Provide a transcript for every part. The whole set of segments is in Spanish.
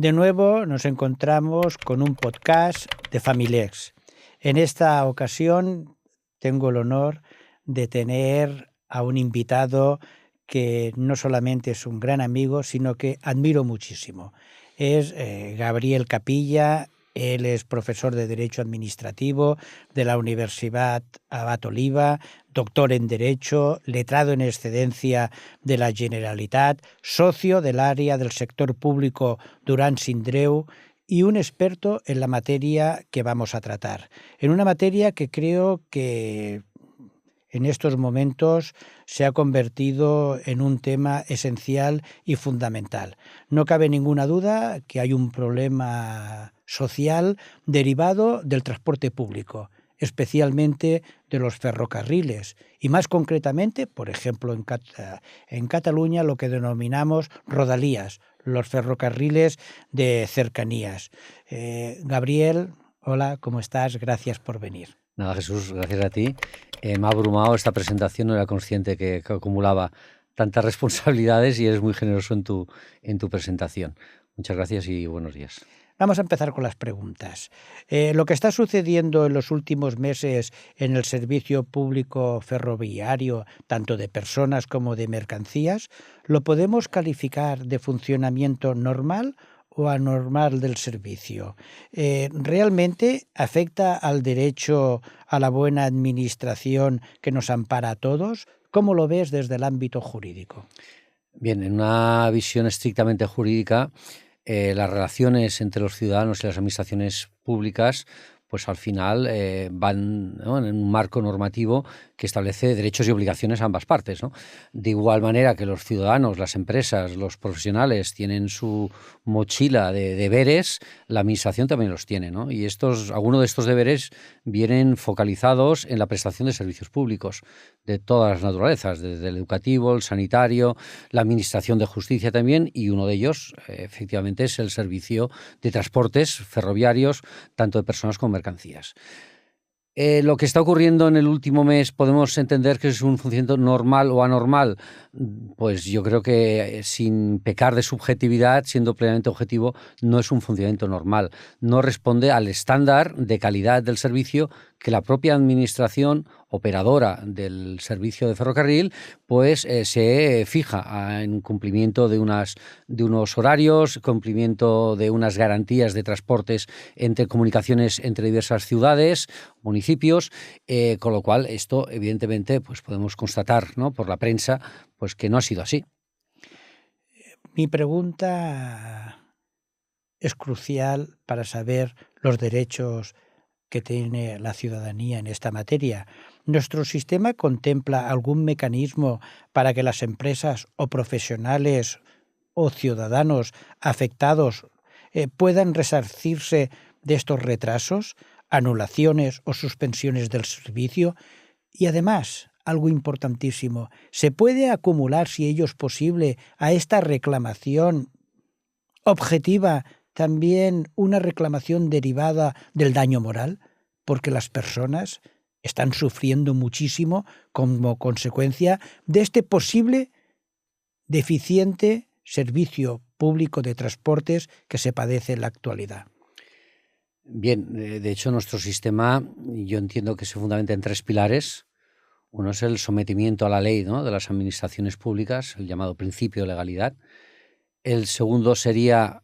De nuevo nos encontramos con un podcast de Familex. En esta ocasión tengo el honor de tener a un invitado que no solamente es un gran amigo, sino que admiro muchísimo. Es Gabriel Capilla. Él es profesor de Derecho Administrativo de la Universidad Abat Oliba, doctor en Derecho, letrado en excedencia de la Generalitat, socio del área del sector público Duran Sindreu y un experto en la materia que vamos a tratar. En una materia que creo que en estos momentos se ha convertido en un tema esencial y fundamental. No cabe ninguna duda que hay un problema social derivado del transporte público, especialmente de los ferrocarriles y más concretamente, por ejemplo, en Cataluña, lo que denominamos rodalías, los ferrocarriles de cercanías. Gabriel, hola, ¿cómo estás? Gracias por venir. Nada, Jesús, gracias a ti. Me ha abrumado esta presentación, no era consciente que acumulaba tantas responsabilidades y eres muy generoso en tu presentación. Muchas gracias y buenos días. Vamos a empezar con las preguntas. Lo que está sucediendo en los últimos meses en el servicio público ferroviario, tanto de personas como de mercancías, ¿lo podemos calificar de funcionamiento normal o anormal del servicio? ¿Realmente afecta al derecho a la buena administración que nos ampara a todos? ¿Cómo lo ves desde el ámbito jurídico? Bien, en una visión estrictamente jurídica, las relaciones entre los ciudadanos y las administraciones públicas pues al final van, ¿no?, en un marco normativo que establece derechos y obligaciones a ambas partes, ¿no? De igual manera que los ciudadanos, las empresas, los profesionales tienen su mochila de deberes, la administración también los tiene, ¿no? Y algunos de estos deberes vienen focalizados en la prestación de servicios públicos de todas las naturalezas, desde el educativo, el sanitario, la administración de justicia también, y uno de ellos efectivamente es el servicio de transportes ferroviarios, tanto de personas como mercancías. Lo que está ocurriendo en el último mes, ¿podemos entender que es un funcionamiento normal o anormal? Pues yo creo que sin pecar de subjetividad, siendo plenamente objetivo, no es un funcionamiento normal. No responde al estándar de calidad del servicio que la propia administración operadora del servicio de ferrocarril pues se fija en cumplimiento de unos horarios, cumplimiento de unas garantías de transportes entre comunicaciones entre diversas ciudades, municipios, con lo cual esto evidentemente pues podemos constatar, ¿no?, por la prensa pues que no ha sido así. Mi pregunta es crucial para saber los derechos que tiene la ciudadanía en esta materia. ¿Nuestro sistema contempla algún mecanismo para que las empresas o profesionales o ciudadanos afectados puedan resarcirse de estos retrasos, anulaciones o suspensiones del servicio? Y además, algo importantísimo, ¿se puede acumular, si ello es posible, a esta reclamación objetiva también una reclamación derivada del daño moral? Porque las personas están sufriendo muchísimo como consecuencia de este posible deficiente servicio público de transportes que se padece en la actualidad. Bien, de hecho nuestro sistema yo entiendo que se fundamenta en tres pilares. Uno es el sometimiento a la ley, ¿no?, de las administraciones públicas, el llamado principio de legalidad. El segundo sería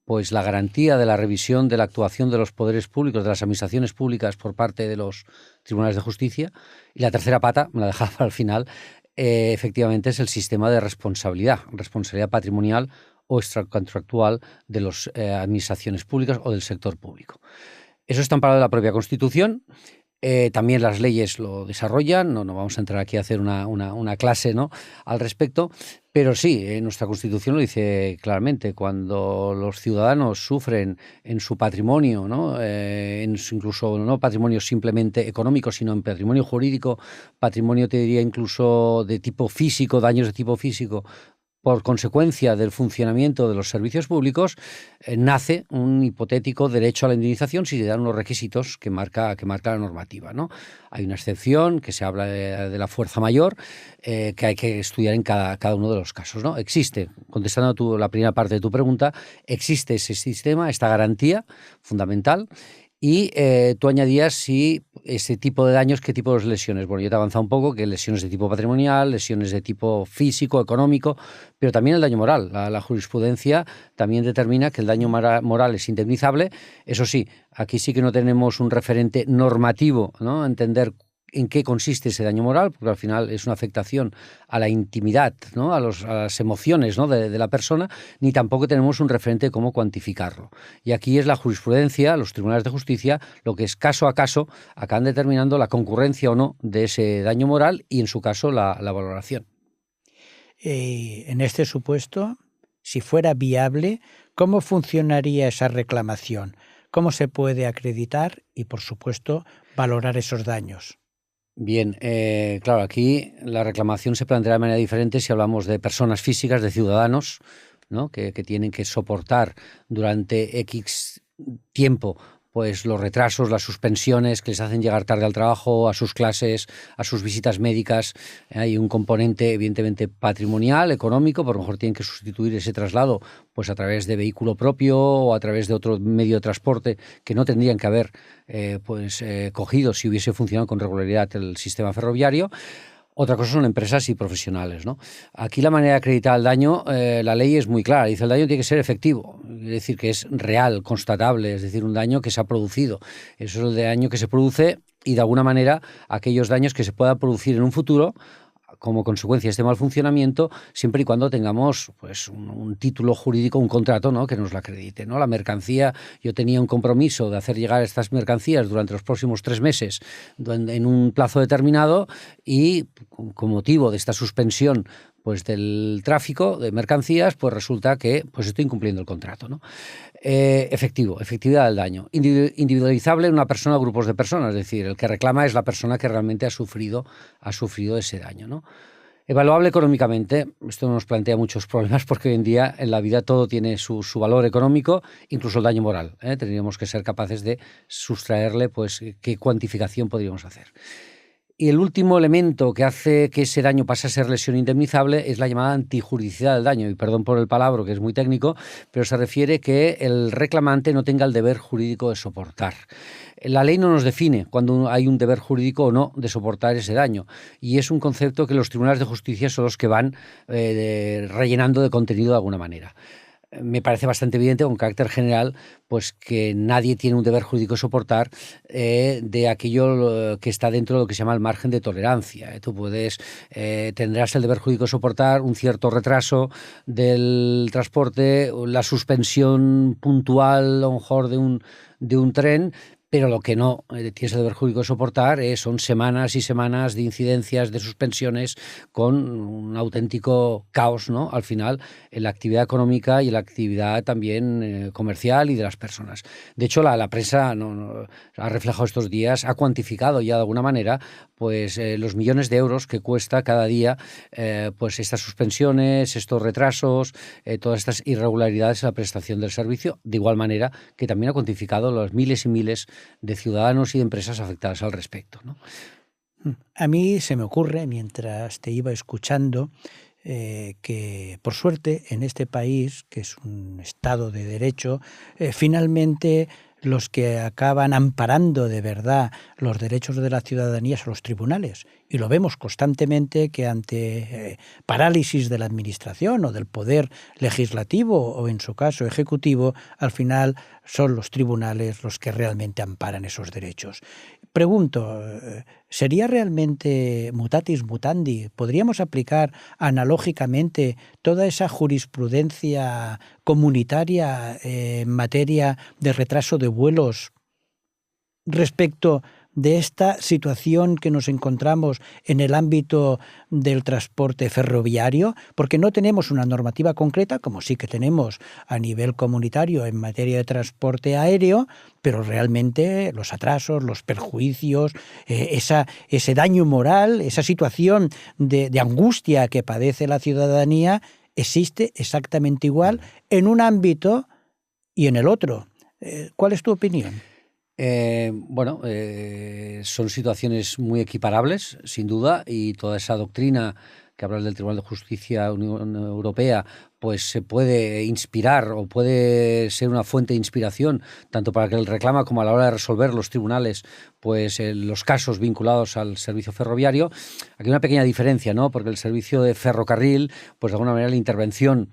pues la garantía de la revisión de la actuación de los poderes públicos, de las administraciones públicas por parte de los tribunales de justicia. Y la tercera pata, me la dejaba para el final, efectivamente es el sistema de responsabilidad patrimonial o extracontractual de las administraciones públicas o del sector público. Eso está amparado en la propia Constitución. También las leyes lo desarrollan, no vamos a entrar aquí a hacer una clase, ¿no?, al respecto, pero sí, nuestra Constitución lo dice claramente: cuando los ciudadanos sufren en su patrimonio, ¿no?, incluso no patrimonio simplemente económico, sino en patrimonio jurídico, patrimonio te diría incluso de tipo físico, daños de tipo físico, por consecuencia del funcionamiento de los servicios públicos, nace un hipotético derecho a la indemnización si se dan unos requisitos que marca la normativa, ¿no? Hay una excepción que se habla de la fuerza mayor, que hay que estudiar en cada uno de los casos, ¿no? Existe, contestando la primera parte de tu pregunta, existe ese sistema, esta garantía fundamental. Y tú añadías si ese tipo de daños, qué tipo de lesiones. Bueno, yo te he avanzado un poco que lesiones de tipo patrimonial, lesiones de tipo físico, económico, pero también el daño moral. La jurisprudencia también determina que el daño moral es indemnizable. Eso sí, aquí sí que no tenemos un referente normativo, ¿no? Entender en qué consiste ese daño moral, porque al final es una afectación a la intimidad, ¿no? a las emociones, ¿no? de la persona, ni tampoco tenemos un referente de cómo cuantificarlo. Y aquí es la jurisprudencia, los tribunales de justicia, lo que es caso a caso, acaban determinando la concurrencia o no de ese daño moral y, en su caso, la valoración. En este supuesto, si fuera viable, ¿cómo funcionaría esa reclamación? ¿Cómo se puede acreditar y, por supuesto, valorar esos daños? Bien, claro, aquí la reclamación se planteará de manera diferente si hablamos de personas físicas, de ciudadanos, ¿no? que tienen que soportar durante X tiempo pues los retrasos, las suspensiones que les hacen llegar tarde al trabajo, a sus clases, a sus visitas médicas. Hay un componente evidentemente patrimonial, económico, por lo mejor tienen que sustituir ese traslado pues a través de vehículo propio o a través de otro medio de transporte que no tendrían que haber cogido si hubiese funcionado con regularidad el sistema ferroviario. Otra cosa son empresas y profesionales, ¿no? Aquí la manera de acreditar el daño, la ley es muy clara. Dice el daño tiene que ser efectivo, es decir, que es real, constatable, es decir, un daño que se ha producido. Eso es el daño que se produce y, de alguna manera, aquellos daños que se puedan producir en un futuro como consecuencia de este mal funcionamiento, siempre y cuando tengamos pues un título jurídico, un contrato, ¿no? que nos lo acredite, ¿no? La mercancía, yo tenía un compromiso de hacer llegar estas mercancías durante los próximos 3 meses en un plazo determinado y con motivo de esta suspensión pues del tráfico de mercancías, pues resulta que pues estoy incumpliendo el contrato, ¿no? Efectividad del daño. Individualizable en una persona o grupos de personas, es decir, el que reclama es la persona que realmente ha sufrido ese daño, ¿no? Evaluable económicamente, esto nos plantea muchos problemas porque hoy en día en la vida todo tiene su valor económico, incluso el daño moral, ¿eh? Tendríamos que ser capaces de sustraerle pues qué cuantificación podríamos hacer. Y el último elemento que hace que ese daño pase a ser lesión indemnizable es la llamada antijuridicidad del daño. Y perdón por el palabra, que es muy técnico, pero se refiere que el reclamante no tenga el deber jurídico de soportar. La ley no nos define cuando hay un deber jurídico o no de soportar ese daño. Y es un concepto que los tribunales de justicia son los que van rellenando de contenido de alguna manera. Me parece bastante evidente, con carácter general, pues que nadie tiene un deber jurídico de soportar de aquello que está dentro de lo que se llama el margen de tolerancia. Tú tendrás el deber jurídico de soportar un cierto retraso del transporte, la suspensión puntual, a lo mejor, de un tren, pero lo que no tienes el deber jurídico de soportar son semanas y semanas de incidencias, de suspensiones, con un auténtico caos, ¿no? Al final, en la actividad económica y en la actividad también comercial y de las personas. De hecho, la prensa ha reflejado estos días, ha cuantificado ya de alguna manera pues los millones de euros que cuesta cada día pues estas suspensiones, estos retrasos, todas estas irregularidades en la prestación del servicio, de igual manera que también ha cuantificado los miles y miles de ciudadanos y de empresas afectadas al respecto, ¿no? A mí se me ocurre, mientras te iba escuchando, que por suerte en este país, que es un Estado de Derecho, finalmente los que acaban amparando de verdad los derechos de la ciudadanía son los tribunales. Y lo vemos constantemente que ante parálisis de la administración o del poder legislativo o, en su caso, ejecutivo, al final son los tribunales los que realmente amparan esos derechos. Pregunto, ¿sería realmente mutatis mutandi? ¿Podríamos aplicar analógicamente toda esa jurisprudencia comunitaria en materia de retraso de vuelos respecto de esta situación que nos encontramos en el ámbito del transporte ferroviario? Porque no tenemos una normativa concreta, como sí que tenemos a nivel comunitario en materia de transporte aéreo, pero realmente los atrasos, los perjuicios, ese daño moral, esa situación de angustia que padece la ciudadanía existe exactamente igual en un ámbito y en el otro. ¿Cuál es tu opinión? Son situaciones muy equiparables, sin duda, y toda esa doctrina que habla del Tribunal de Justicia Unión Europea, pues se puede inspirar o puede ser una fuente de inspiración tanto para el que reclama como a la hora de resolver los tribunales pues los casos vinculados al servicio ferroviario. Aquí hay una pequeña diferencia, ¿no? Porque el servicio de ferrocarril, pues de alguna manera la intervención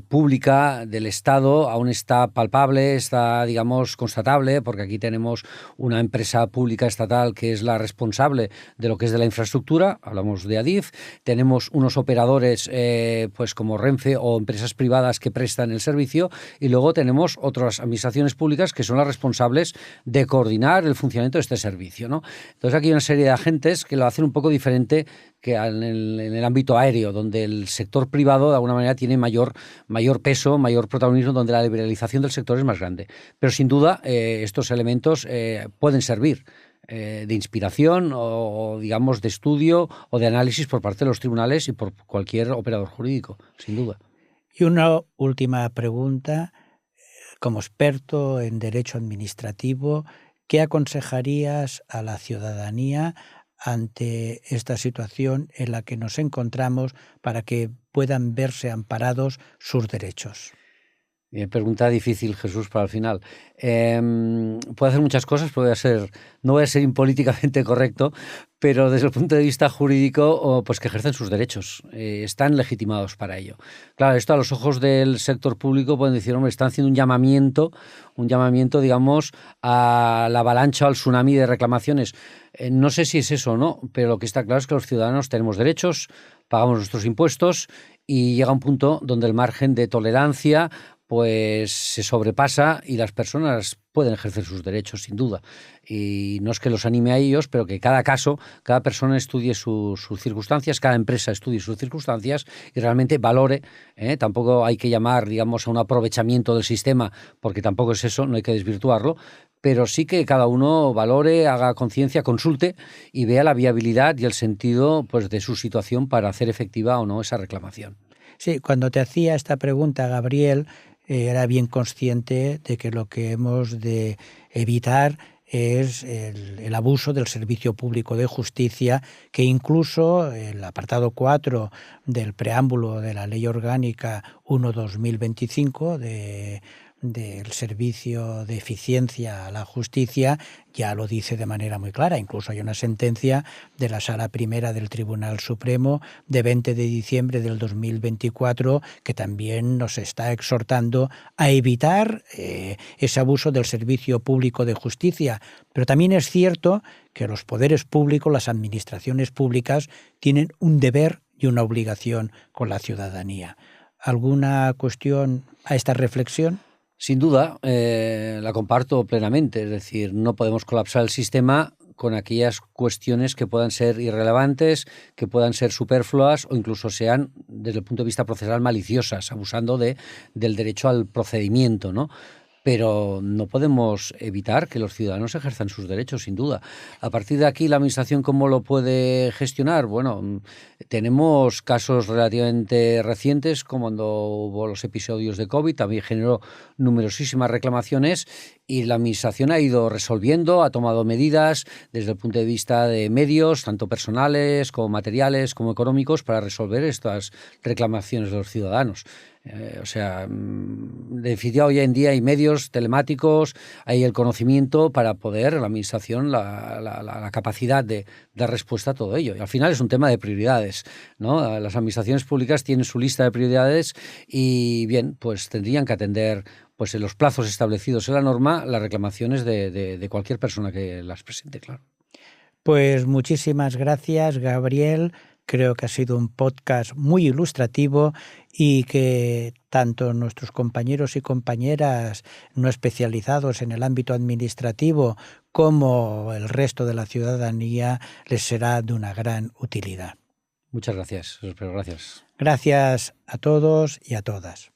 pública del Estado aún está palpable, está, digamos, constatable, porque aquí tenemos una empresa pública estatal que es la responsable de lo que es de la infraestructura, hablamos de Adif, tenemos unos operadores pues como Renfe o empresas privadas que prestan el servicio, y luego tenemos otras administraciones públicas que son las responsables de coordinar el funcionamiento de este servicio, ¿no? Entonces aquí hay una serie de agentes que lo hacen un poco diferente que en el ámbito aéreo, donde el sector privado de alguna manera tiene mayor peso, mayor protagonismo, donde la liberalización del sector es más grande. Pero sin duda estos elementos pueden servir de inspiración o, digamos, de estudio o de análisis por parte de los tribunales y por cualquier operador jurídico, sin duda. Y una última pregunta. Como experto en derecho administrativo, ¿qué aconsejarías a la ciudadanía ante esta situación en la que nos encontramos para que puedan verse amparados sus derechos? Pregunta difícil, Jesús, para el final. Puedo hacer muchas cosas, no voy a ser impolíticamente correcto, pero desde el punto de vista jurídico, pues que ejercen sus derechos, están legitimados para ello. Claro, esto a los ojos del sector público pueden decir, hombre, están haciendo un llamamiento, digamos, a la avalancha o al tsunami de reclamaciones. No sé si es eso o no, pero lo que está claro es que los ciudadanos tenemos derechos, pagamos nuestros impuestos y llega un punto donde el margen de tolerancia pues se sobrepasa y las personas pueden ejercer sus derechos, sin duda. Y no es que los anime a ellos, pero que cada caso, cada persona estudie sus circunstancias, cada empresa estudie sus circunstancias y realmente valore. Tampoco hay que llamar, digamos, a un aprovechamiento del sistema, porque tampoco es eso, no hay que desvirtuarlo, pero sí que cada uno valore, haga conciencia, consulte y vea la viabilidad y el sentido pues, de su situación para hacer efectiva o no esa reclamación. Sí, cuando te hacía esta pregunta, Gabriel, era bien consciente de que lo que hemos de evitar es el abuso del servicio público de justicia, que incluso el apartado 4 del preámbulo de la Ley Orgánica 1/2025 del Servicio de Eficiencia a la Justicia ya lo dice de manera muy clara. Incluso hay una sentencia de la Sala Primera del Tribunal Supremo de 20 de diciembre del 2024 que también nos está exhortando a evitar ese abuso del servicio público de justicia. Pero también es cierto que los poderes públicos, las administraciones públicas, tienen un deber y una obligación con la ciudadanía. ¿Alguna cuestión a esta reflexión? Sin duda, la comparto plenamente, es decir, no podemos colapsar el sistema con aquellas cuestiones que puedan ser irrelevantes, que puedan ser superfluas o incluso sean, desde el punto de vista procesal, maliciosas, abusando del derecho al procedimiento, ¿no? Pero no podemos evitar que los ciudadanos ejerzan sus derechos, sin duda. A partir de aquí, ¿la Administración cómo lo puede gestionar? Bueno, tenemos casos relativamente recientes, como cuando hubo los episodios de COVID, también generó numerosísimas reclamaciones y la Administración ha ido resolviendo, ha tomado medidas desde el punto de vista de medios, tanto personales como materiales, como económicos, para resolver estas reclamaciones de los ciudadanos. En definitiva, hoy en día hay medios telemáticos, hay el conocimiento para poder, la Administración, la capacidad de dar respuesta a todo ello. Y al final es un tema de prioridades, ¿no? Las administraciones públicas tienen su lista de prioridades y, bien, pues tendrían que atender pues en los plazos establecidos en la norma las reclamaciones de cualquier persona que las presente, claro. Pues muchísimas gracias, Gabriel. Creo que ha sido un podcast muy ilustrativo y que tanto nuestros compañeros y compañeras no especializados en el ámbito administrativo como el resto de la ciudadanía les será de una gran utilidad. Muchas gracias, gracias. Gracias a todos y a todas.